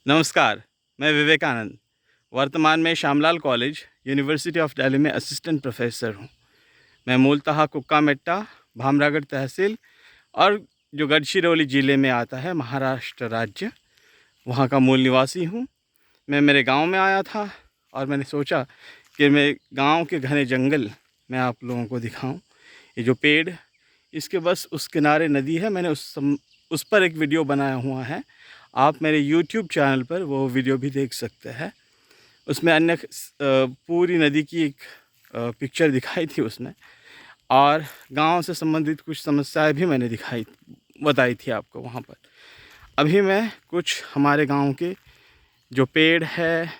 नमस्कार, मैं विवेकानंद वर्तमान में Shyamlal college university of Delhi में असिस्टेंट प्रोफेसर हूँ। मैं मूलतः कुक्का मेट्टा, भामरागढ़ तहसील और जो गढ़चिरौली ज़िले में आता है महाराष्ट्र राज्य, वहाँ का मूल निवासी हूँ। मैं मेरे गांव में आया था और मैंने सोचा कि मैं गांव के घने जंगल मैं आप लोगों को दिखाऊं। ये जो पेड़, इसके बस उस किनारे नदी है। मैंने उस पर एक वीडियो बनाया हुआ है। आप मेरे YouTube चैनल पर वो वीडियो भी देख सकते हैं। उसमें अन्य पूरी नदी की एक पिक्चर दिखाई थी उसने, और गांव से संबंधित कुछ समस्याएं भी मैंने बताई थी आपको वहाँ पर। अभी मैं कुछ हमारे गांव के जो पेड़ है,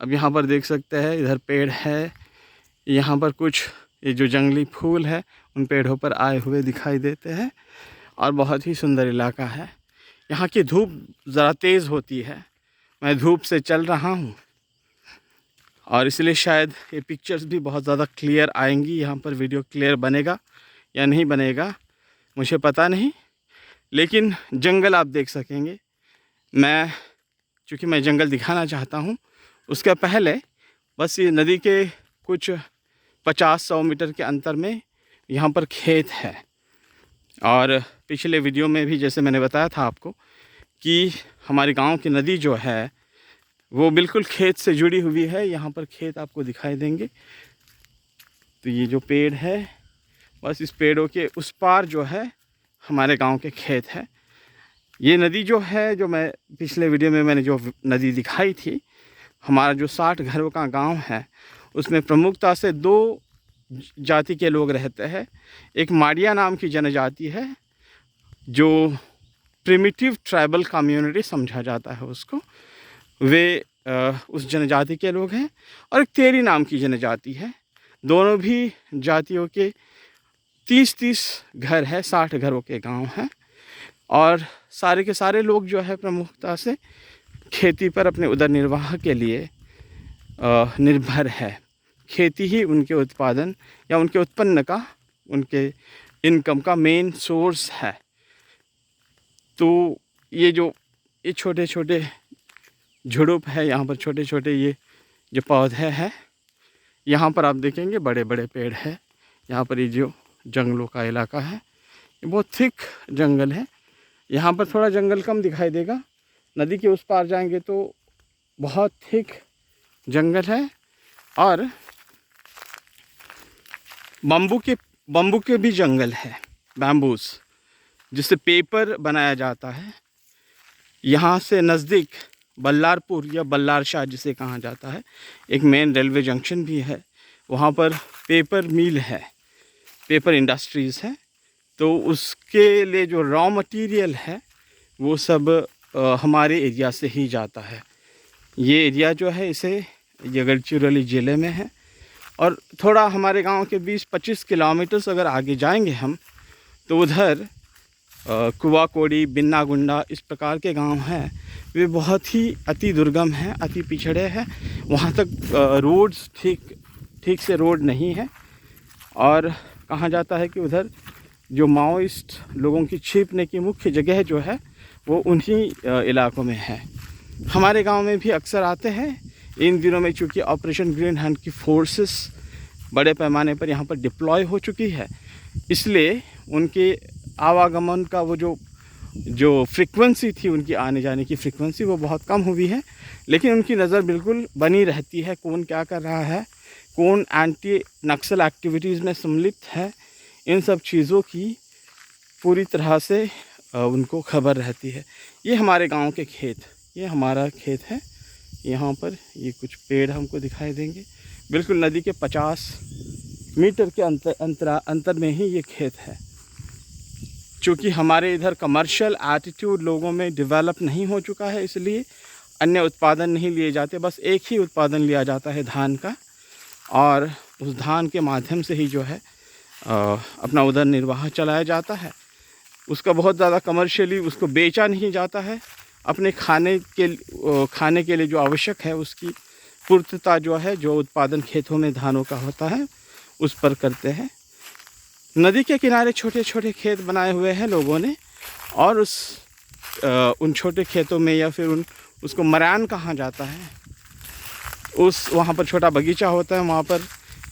अब यहाँ पर देख सकते हैं, इधर पेड़ है, यहाँ पर कुछ ये जो जंगली फूल है उन पेड़ों पर आए हुए दिखाई देते हैं और बहुत ही सुंदर इलाका है। यहाँ की धूप ज़रा तेज़ होती है, मैं धूप से चल रहा हूँ और इसलिए शायद ये पिक्चर्स भी बहुत ज़्यादा क्लियर आएंगी। यहाँ पर वीडियो क्लियर बनेगा या नहीं बनेगा मुझे पता नहीं, लेकिन जंगल आप देख सकेंगे। चूँकि मैं जंगल दिखाना चाहता हूँ, उसके पहले बस ये नदी के कुछ 50-100 मीटर के अंतर में यहाँ पर खेत है। और पिछले वीडियो में भी जैसे मैंने बताया था आपको कि हमारे गांव की नदी जो है वो बिल्कुल खेत से जुड़ी हुई है। यहाँ पर खेत आपको दिखाई देंगे। तो ये जो पेड़ है, बस इस पेड़ों के उस पार जो है हमारे गांव के खेत है। ये नदी जो है, जो मैं पिछले वीडियो में मैंने जो नदी दिखाई थी, हमारा जो 60 घरों का गांव है उसमें प्रमुखता से 2 जाति के लोग रहते हैं। एक माड़िया नाम की जनजाति है, जो प्रिमिटिव ट्राइबल कम्युनिटी समझा जाता है उसको, वे उस जनजाति के लोग हैं। और एक तेरी नाम की जनजाति है। दोनों भी जातियों के 30-30 घर है, 60 घरों के गांव हैं। और सारे के सारे लोग जो है प्रमुखता से खेती पर अपने उदर निर्वाह के लिए निर्भर है। खेती ही उनके उत्पादन या उनके उत्पन्न का, उनके इनकम का मेन सोर्स है। तो ये छोटे छोटे झुड़ुप है, यहाँ पर छोटे छोटे ये जो पौधे हैं, यहाँ पर आप देखेंगे बड़े बड़े पेड़ है। यहाँ पर ये जो जंगलों का इलाका है, ये बहुत थिक जंगल है। यहाँ पर थोड़ा जंगल कम दिखाई देगा, नदी के उस पार जाएंगे तो बहुत थिक जंगल है। और बम्बू के भी जंगल है, बैम्बूस, जिससे पेपर बनाया जाता है। यहाँ से नज़दीक बल्लारपुर या बल्लारशाह जिसे कहा जाता है, एक मेन रेलवे जंक्शन भी है। वहाँ पर पेपर मिल है, पेपर इंडस्ट्रीज़ है। तो उसके लिए जो रॉ मटेरियल है वो सब हमारे एरिया से ही जाता है। ये एरिया जो है इसे गढ़चिरौली ज़िले में है। और थोड़ा हमारे गांव के 20-25 किलोमीटर अगर आगे जाएंगे हम, तो उधर कुआ कोड़ी, बिन्ना गुंडा, इस प्रकार के गांव हैं। वे बहुत ही अति दुर्गम हैं, अति पिछड़े हैं। वहाँ तक रोड्स ठीक से रोड नहीं है। और कहा जाता है कि उधर जो माओइस्ट लोगों की छिपने की मुख्य जगह जो है वो उन्हीं इलाकों में है। हमारे गांव में भी अक्सर आते हैं। इन दिनों में चूँकि ऑपरेशन ग्रीन हैंड की फोर्सेस बड़े पैमाने पर यहाँ पर डिप्लॉय हो चुकी है, इसलिए उनके आवागमन का वो जो फ्रीक्वेंसी थी, उनकी आने जाने की फ्रीक्वेंसी वो बहुत कम हुई है। लेकिन उनकी नज़र बिल्कुल बनी रहती है, कौन क्या कर रहा है, कौन एंटी नक्सल एक्टिविटीज़ में सम्मिलित है, इन सब चीज़ों की पूरी तरह से उनको खबर रहती है। ये हमारे गांव के खेत, ये हमारा खेत है। यहाँ पर ये कुछ पेड़ हमको दिखाई देंगे। बिल्कुल नदी के 50 मीटर के अंतर में ही ये खेत है। चूँकि हमारे इधर कमर्शियल एटीट्यूड लोगों में डेवलप नहीं हो चुका है, इसलिए अन्य उत्पादन नहीं लिए जाते। बस एक ही उत्पादन लिया जाता है, धान का। और उस धान के माध्यम से ही जो है अपना उदर निर्वाह चलाया जाता है। उसका बहुत ज़्यादा कमर्शियली उसको बेचा नहीं जाता है। अपने खाने के लिए जो आवश्यक है उसकी पूर्तता जो है, जो उत्पादन खेतों में धानों का होता है, उस पर करते हैं। नदी के किनारे छोटे छोटे खेत बनाए हुए हैं लोगों ने, और उस उन छोटे खेतों में या फिर उसको मरान कहा जाता है, वहाँ पर छोटा बगीचा होता है, वहाँ पर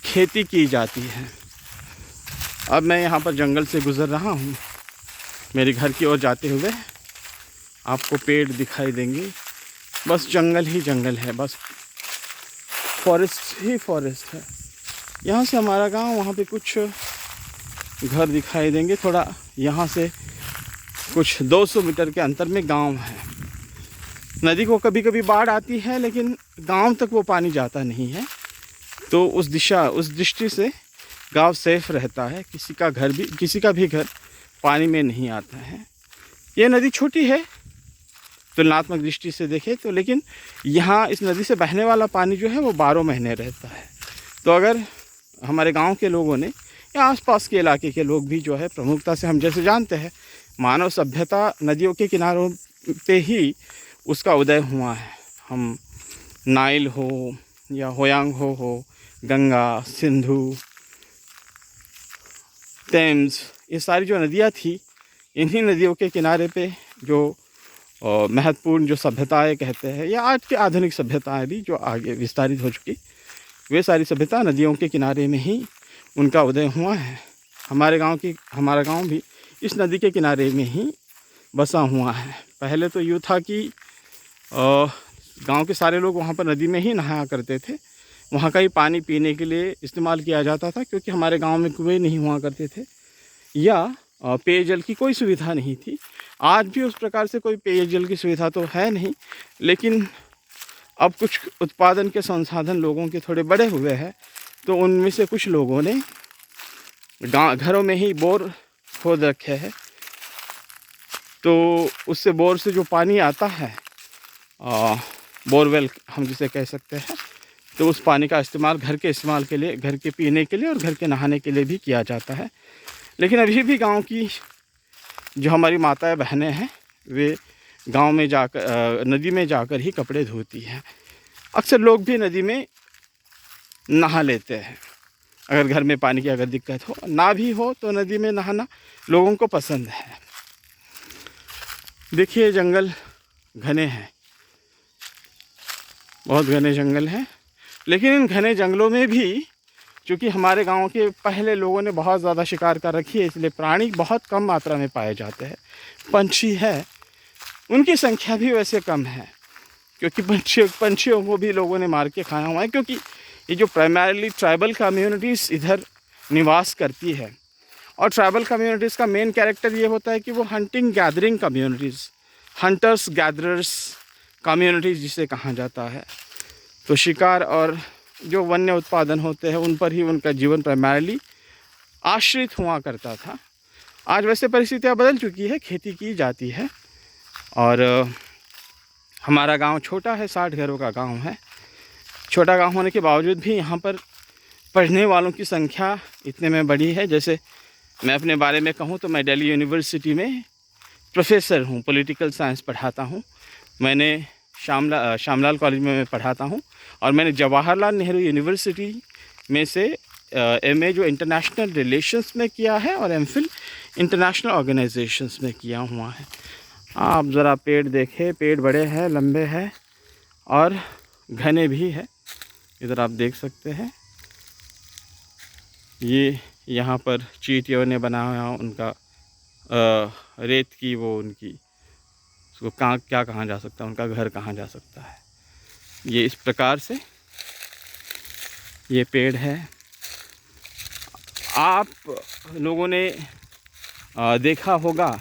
खेती की जाती है। अब मैं यहाँ पर जंगल से गुज़र रहा हूँ, मेरे घर की ओर जाते हुए आपको पेड़ दिखाई देंगे, बस जंगल ही जंगल है, बस फॉरेस्ट ही फॉरेस्ट है। यहाँ से हमारा गांव, वहाँ पे कुछ घर दिखाई देंगे, थोड़ा यहाँ से कुछ 200 मीटर के अंतर में गांव है। नदी को कभी कभी बाढ़ आती है, लेकिन गांव तक वो पानी जाता नहीं है, तो उस दृष्टि से गांव सेफ रहता है। किसी का भी घर पानी में नहीं आता है। ये नदी छोटी है तुलनात्मक दृष्टि से देखें तो, लेकिन यहाँ इस नदी से बहने वाला पानी जो है वो 12 महीने रहता है। तो अगर हमारे गांव के लोगों ने या आसपास के इलाके के लोग भी जो है प्रमुखता से, हम जैसे जानते हैं मानव सभ्यता नदियों के किनारों पे ही उसका उदय हुआ है। हम नाइल हो या होयांग हो, गंगा, सिंधु, टेम्स, ये सारी जो नदियाँ थी, इन्हीं नदियों के किनारे पे जो महत्वपूर्ण जो सभ्यताएं कहते हैं, या आज की आधुनिक सभ्यताएं भी जो आगे विस्तारित हो चुकी, वे सारी सभ्यता नदियों के किनारे में ही उनका उदय हुआ है। हमारा गांव भी इस नदी के किनारे में ही बसा हुआ है। पहले तो यूँ था कि गांव के सारे लोग वहाँ पर नदी में ही नहाया करते थे, वहाँ का ही पानी पीने के लिए इस्तेमाल किया जाता था, क्योंकि हमारे गांव में कुएँ नहीं हुआ करते थे या पेयजल की कोई सुविधा नहीं थी। आज भी उस प्रकार से कोई पेयजल की सुविधा तो है नहीं, लेकिन अब कुछ उत्पादन के संसाधन लोगों के थोड़े बड़े हुए हैं, तो उनमें से कुछ लोगों ने घरों में ही बोर खोद रखे हैं। तो उससे बोर से जो पानी आता है, बोरवेल हम जिसे कह सकते हैं, तो उस पानी का इस्तेमाल घर के इस्तेमाल के लिए, घर के पीने के लिए और घर के नहाने के लिए भी किया जाता है। लेकिन अभी भी गांव की जो हमारी माताएं बहनें हैं, वे गांव में जाकर नदी में जाकर ही कपड़े धोती हैं। अक्सर लोग भी नदी में नहा लेते हैं। अगर घर में पानी की अगर दिक्कत हो, ना भी हो, तो नदी में नहाना लोगों को पसंद है। देखिए जंगल घने हैं, बहुत घने जंगल हैं, लेकिन इन घने जंगलों में भी चूँकि हमारे गांव के पहले लोगों ने बहुत ज़्यादा शिकार कर रखी है, इसलिए प्राणी बहुत कम मात्रा में पाए जाते हैं। पंछी है, उनकी संख्या भी वैसे कम है, क्योंकि पंछियों को भी लोगों ने मार के खाया हुआ है, क्योंकि ये जो प्राइमरीली ट्राइबल कम्युनिटीज़ इधर निवास करती है, और ट्राइबल कम्युनिटीज़ का मेन कैरेक्टर ये होता है कि वो hunting gathering communities, hunters gatherers communities जिसे कहा जाता है। तो शिकार और जो वन्य उत्पादन होते हैं उन पर ही उनका जीवन प्राइमरीली आश्रित हुआ करता था। आज वैसे परिस्थितियाँ बदल चुकी है, खेती की जाती है, और हमारा गांव छोटा है, 60 घरों का गांव है। छोटा गांव होने के बावजूद भी यहाँ पर पढ़ने वालों की संख्या इतने में बड़ी है। जैसे मैं अपने बारे में कहूँ तो मैं दिल्ली यूनिवर्सिटी में प्रोफेसर हूँ, पॉलिटिकल साइंस पढ़ाता हूँ। मैंने श्यामलाल कॉलेज में मैं पढ़ाता हूँ, और मैंने जवाहरलाल नेहरू यूनिवर्सिटी में से एमए जो इंटरनेशनल रिलेशंस में किया है, और एमफिल इंटरनेशनल ऑर्गेनाइजेशंस में किया हुआ है। आप ज़रा पेड़ देखें, पेड़ बड़े हैं, लंबे हैं और घने भी है। इधर आप देख सकते हैं, ये यहाँ पर चींटियों ने बनाया उनका रेत की वो उनकी उसको क्या कहा जा सकता है, उनका घर कहा जा सकता है। ये इस प्रकार से ये पेड़ है। आप लोगों ने देखा होगा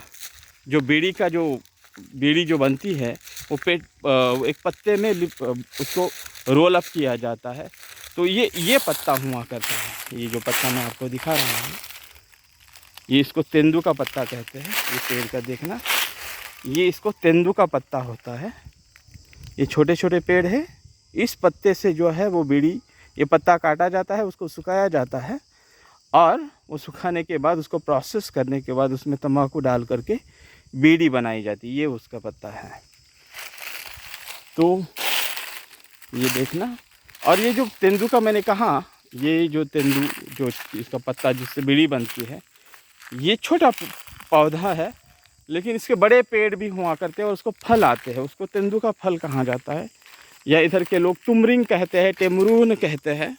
जो बीड़ी जो बनती है वो एक पत्ते में उसको रोल अप किया जाता है। तो ये पत्ता हुआ करता है। ये जो पत्ता मैं आपको दिखा रहा हूँ, ये इसको तेंदू का पत्ता कहते हैं। ये पेड़ का देखना, ये इसको तेंदू का पत्ता होता है। ये छोटे छोटे पेड़ है, इस पत्ते से जो है वो बीड़ी, ये पत्ता काटा जाता है, उसको सुखाया जाता है, और वो सुखाने के बाद उसको प्रोसेस करने के बाद उसमें तंबाकू डाल करके बीड़ी बनाई जाती है। ये उसका पत्ता है। तो ये देखना, और ये जो तेंदू का मैंने कहा, ये जो तेंदू जो इसका पत्ता जिससे बीड़ी बनती है, ये छोटा पौधा है, लेकिन इसके बड़े पेड़ भी हुआ करते हैं और उसको फल आते हैं। उसको तेंदू का फल कहा जाता है, या इधर के लोग टुमरिंग कहते हैं, टेमरून कहते हैं।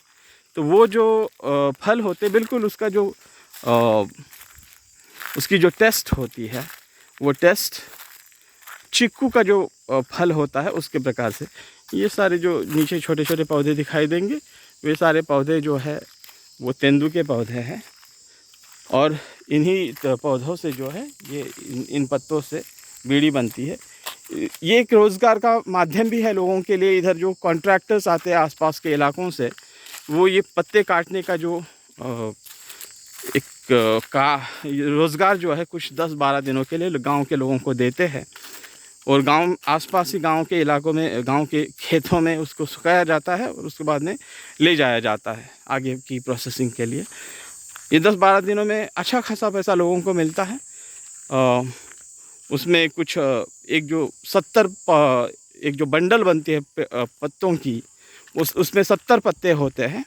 तो वो जो फल होते बिल्कुल उसका जो उसकी जो टेस्ट होती है वो टेस्ट चिक्कू का जो फल होता है उसके प्रकार से। ये सारे जो नीचे छोटे छोटे पौधे दिखाई देंगे वे सारे पौधे जो है वो तेंदू के पौधे हैं। और इन्हीं पौधों से जो है ये इन पत्तों से बीड़ी बनती है। ये एक रोज़गार का माध्यम भी है लोगों के लिए। इधर जो कॉन्ट्रैक्टर्स आते हैं आसपास के इलाकों से, वो ये पत्ते काटने का जो एक रोज़गार जो है कुछ 10-12 दिनों के लिए गांव के लोगों को देते हैं। और गांव आसपास ही गांव के इलाकों में, गांव के खेतों में उसको सुखाया जाता है और उसके बाद में ले जाया जाता है आगे की प्रोसेसिंग के लिए। ये 10-12 दिनों में अच्छा खासा पैसा लोगों को मिलता है। उसमें कुछ एक जो बंडल बनती है पत्तों की, उसमें 70 पत्ते होते हैं।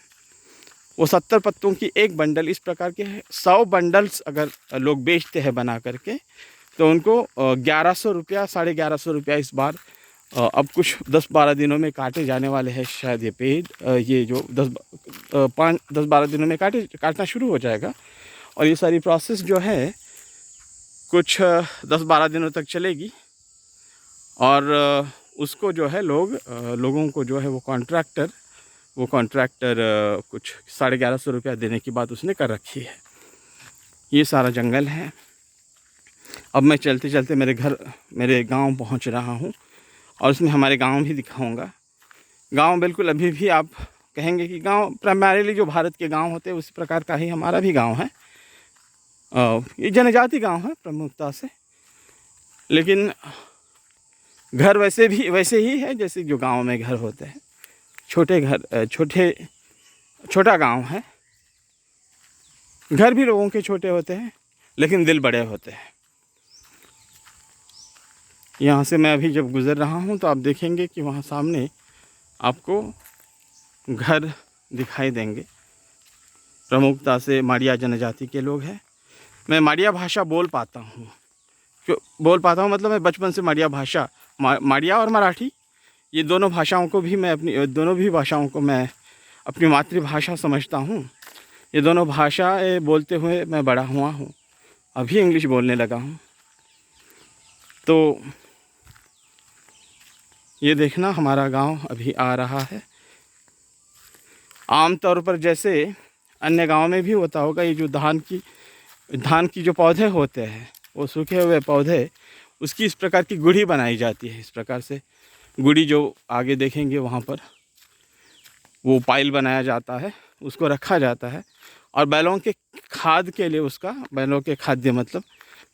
वो 70 पत्तों की एक बंडल इस प्रकार के 100 बंडल्स अगर लोग बेचते हैं बना करके, तो उनको 1100 रुपया, 1150 रुपया इस बार अब कुछ 10-12 दिनों में काटे जाने वाले हैं शायद ये पेड़। ये जो 10-12 दिनों में काटना शुरू हो जाएगा। और ये सारी प्रोसेस जो है कुछ 10-12 दिनों तक चलेगी। और उसको जो है लोगों को जो है वो कॉन्ट्रैक्टर कुछ 1150 रुपया देने की बात उसने कर रखी है। ये सारा जंगल है। अब मैं चलते चलते मेरे गांव पहुंच रहा हूं और उसमें हमारे गांव भी दिखाऊंगा। गांव बिल्कुल अभी भी आप कहेंगे कि गांव प्राइमरीली जो भारत के गांव होते हैं उसी प्रकार का ही हमारा भी गांव है। ये जनजाति गांव है प्रमुखता से, लेकिन घर वैसे ही है जैसे जो गांव में घर होते हैं। छोटा गांव है। घर भी लोगों के छोटे होते हैं लेकिन दिल बड़े होते हैं। यहाँ से मैं अभी जब गुज़र रहा हूँ तो आप देखेंगे कि वहाँ सामने आपको घर दिखाई देंगे। प्रमुखता से माड़िया जनजाति के लोग हैं। मैं माड़िया भाषा बोल पाता हूँ। क्यों बोल पाता हूँ मतलब मैं बचपन से माड़िया भाषा, माड़िया और मराठी, ये दोनों भाषाओं को भी मैं अपनी मातृभाषा समझता हूँ। ये दोनों भाषाएं बोलते हुए मैं बड़ा हुआ हूँ। अभी इंग्लिश बोलने लगा हूँ। तो ये देखना हमारा गांव अभी आ रहा है। आम तौर पर जैसे अन्य गांव में भी होता होगा, ये जो धान की जो पौधे होते हैं वो सूखे हुए पौधे, उसकी इस प्रकार की गुड़ी बनाई जाती है। इस प्रकार से गुड़ी जो आगे देखेंगे वहाँ पर वो पाइल बनाया जाता है, उसको रखा जाता है और बैलों के खाद के लिए बैलों के खाद्य मतलब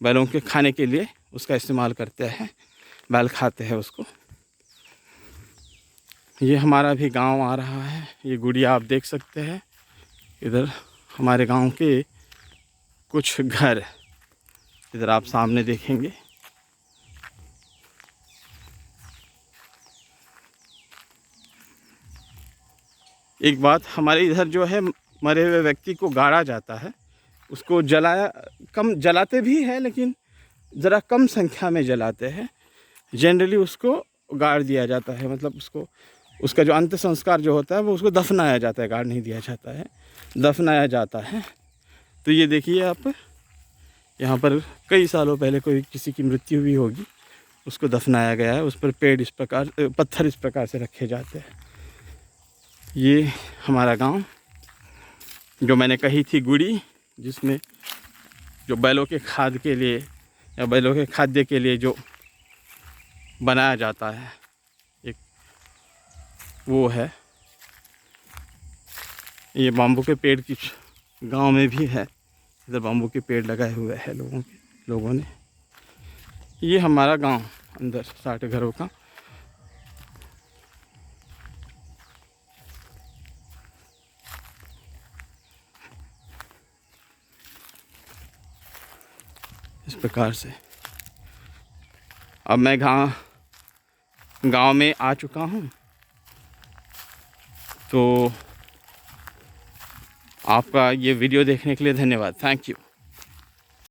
बैलों के खाने के लिए उसका इस्तेमाल करते हैं। बैल खाते हैं उसको। ये हमारा भी गांव आ रहा है। ये गुड़िया आप देख सकते हैं। इधर हमारे गांव के कुछ घर इधर आप सामने देखेंगे। एक बात, हमारे इधर जो है मरे हुए व्यक्ति को गाड़ा जाता है, उसको जलाते भी है लेकिन ज़रा कम संख्या में जलाते हैं। जनरली उसको गाड़ दिया जाता है, मतलब उसका जो अंत संस्कार जो होता है वो उसको दफनाया जाता है, गाड़ नहीं दिया जाता है, दफनाया जाता है। तो ये देखिए आप, यहाँ पर कई सालों पहले किसी की मृत्यु भी होगी, उसको दफनाया गया है। उस पर पत्थर इस प्रकार से रखे जाते हैं। ये हमारा गांव, जो मैंने कही थी गुड़ी, जिसमें जो बैलों के खाद के लिए या बैलों के खाद्य के लिए जो बनाया जाता है, एक वो है। ये बाम्बू के पेड़ की गांव में भी है। इधर बाम्बू के पेड़ लगाए हुए हैं लोगों ने। ये हमारा गांव अंदर 60 घरों का। इस प्रकार से अब मैं गांव में आ चुका हूं। तो आपका ये वीडियो देखने के लिए धन्यवाद। Thank you.